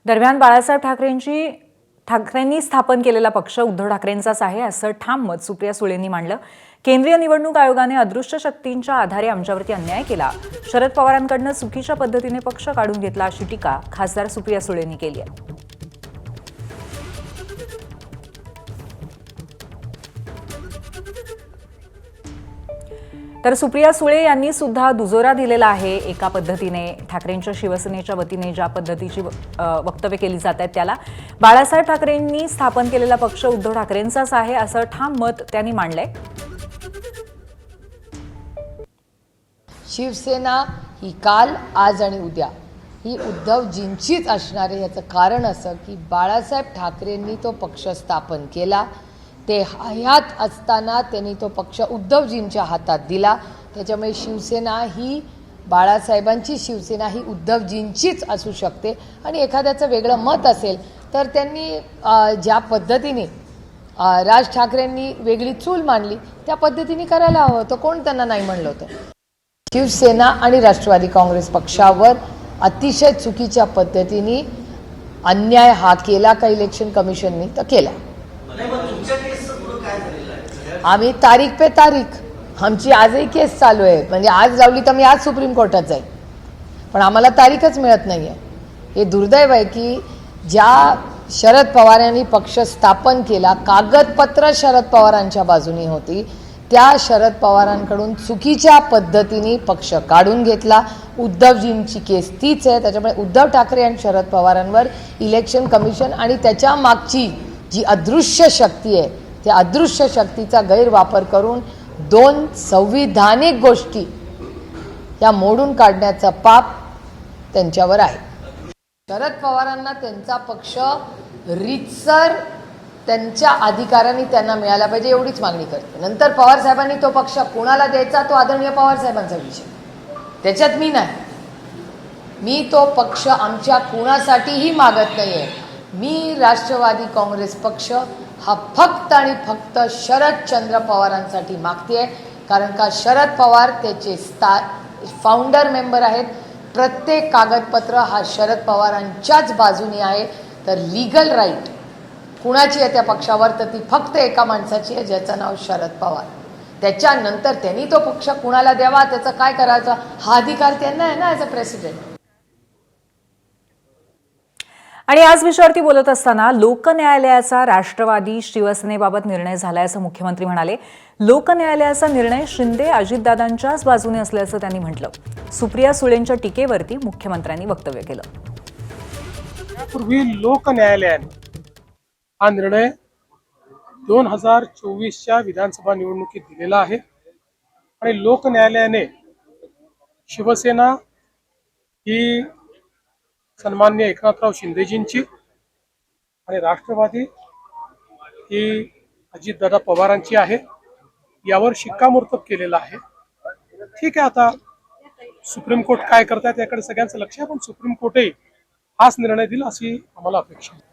दरम्यान बाळासाहेब ठाकरेंनी स्थापन केलेला पक्ष उद्धव ठाकरेंचाच आहे असं ठाम मत सुप्रिया सुळेंनी मांडलं। केंद्रीय निवडणूक आयोगाने अदृश्य शक्तींच्या आधारे आमच्यावरती अन्याय केला, शरद पवारांकडून चुकीच्या पद्धतीने पक्ष काढून घेतला अशी टीका खासदार सुप्रिया सुळेंनी केली आहे। तर सुप्रिया सुळे यांनी सुद्धा दुजोरा दिलेला आहे। एका पद्धतीने ठाकरेंच्या शिवसेनेच्या वतीने ज्या पद्धतीची वक्तव्य केली जात आहेत त्याला बाळासाहेब ठाकरेंनी स्थापन केलेला पक्ष उद्धव ठाकरेंचाच आहे असं ठाम मत त्यांनी मांडलंय। शिवसेना ही काल, आज आणि उद्या ही उद्धवजींचीच असणार आहे। याचं कारण असं की बाळासाहेब ठाकरेंनी तो पक्ष स्थापन केला, ते हयात असताना त्यांनी तो पक्ष उद्धवजींच्या हातात दिला। त्याच्यामुळे शिवसेना ही बाळासाहेबांची शिवसेना ही उद्धवजींचीच असू शकते। आणि एखाद्याचं वेगळं मत असेल तर त्यांनी ज्या पद्धतीने राज ठाकरेंनी वेगळी चूल मांडली त्या पद्धतीने करायला हवं होतं, कोण त्यांना नाही म्हणलं होतं। शिवसेना आणि राष्ट्रवादी काँग्रेस पक्षावर अतिशय चुकीच्या पद्धतीने अन्याय हा केला का इलेक्शन कमिशननी तर केला। आम्ही तारीख पे तारीख, आमची आजही केस चालू आहे, म्हणजे आज लावली तर मी आज सुप्रीम कोर्टात जाईल, पण आम्हाला तारीखच मिळत नाही आहे। हे दुर्दैव आहे की ज्या शरद पवार यांनी पक्ष स्थापन केला, कागदपत्र शरद पवारांच्या बाजूने होती, त्या शरद पवारांकडून चुकीच्या पद्धतीने पक्ष काढून घेतला। उद्धवजींची केस तीच आहे। त्याच्यामुळे उद्धव ठाकरे आणि शरद पवारांवर इलेक्शन कमिशन आणि त्याच्या मागची जी अदृश्य शक्ती आहे त्या अदृश्य शक्तीचा गैरवापर करून दोन संविधानिक गोष्टी या मोडून काढण्याचा पाप त्यांच्यावर आहे। शरद पवारांना त्यांचा पक्ष रीतसर त्यांच्या अधिकारांनी त्यांना मिळाला पाहिजे एवढीच मागणी करते। नंतर पवार साहेबांनी तो पक्ष कोणाला द्यायचा तो आदरणीय पवार साहेबांचा विषय, त्याच्यात मी नाही। मी तो पक्ष आमच्या कुणासाठीही मागत नाहीये। मी राष्ट्रवादी काँग्रेस पक्ष हा फक्त आणि फक्त शरदचंद्र पवारांसाठी मागते, कारण का शरद पवार त्याचे फाउंडर मेंबर आहेत। प्रत्येक कागदपत्र हा शरद पवारांच्याच बाजूने आहे। तर लीगल राईट कुणाची आहे त्या पक्षावर तर ती फक्त एका माणसाची आहे ज्याचं नाव शरद पवार। त्याच्यानंतर त्यांनी तो पक्ष कुणाला द्यावा, त्याचं काय करायचं हा अधिकार त्यांना आहे ना ॲज अ प्रेसिडेंट। आणि आज विषयावरती बोलत असताना लोक न्यायालयाचा राष्ट्रवादी शिवसेनेबाबत निर्णय झालाय असं मुख्यमंत्री म्हणाले। लोक न्यायालयाचा निर्णय शिंदे अजितदादांच्याच बाजूने असल्याचं त्यांनी म्हटलं। सुप्रिया सुळेंच्या टीकेवरती मुख्यमंत्र्यांनी वक्तव्य केलं। यापूर्वी लोक न्यायालयाने हा निर्णय 2024च्या विधानसभा निवडणुकीत दिलेला आहे आणि लोक न्यायालयाने शिवसेना ही सन्माननीय एकनाथराव शिंदेजींची आणि राष्ट्रवादी ही अजितदादा पवारांची आहे, यावर शिक्कामोर्तब केलेला आहे। ठीक आहे, आता सुप्रीम कोर्ट काय करतात याकडे सगळ्यांचं लक्ष आहे, पण सुप्रीम कोर्टही हाच निर्णय दिला अशी आम्हाला अपेक्षा आहे।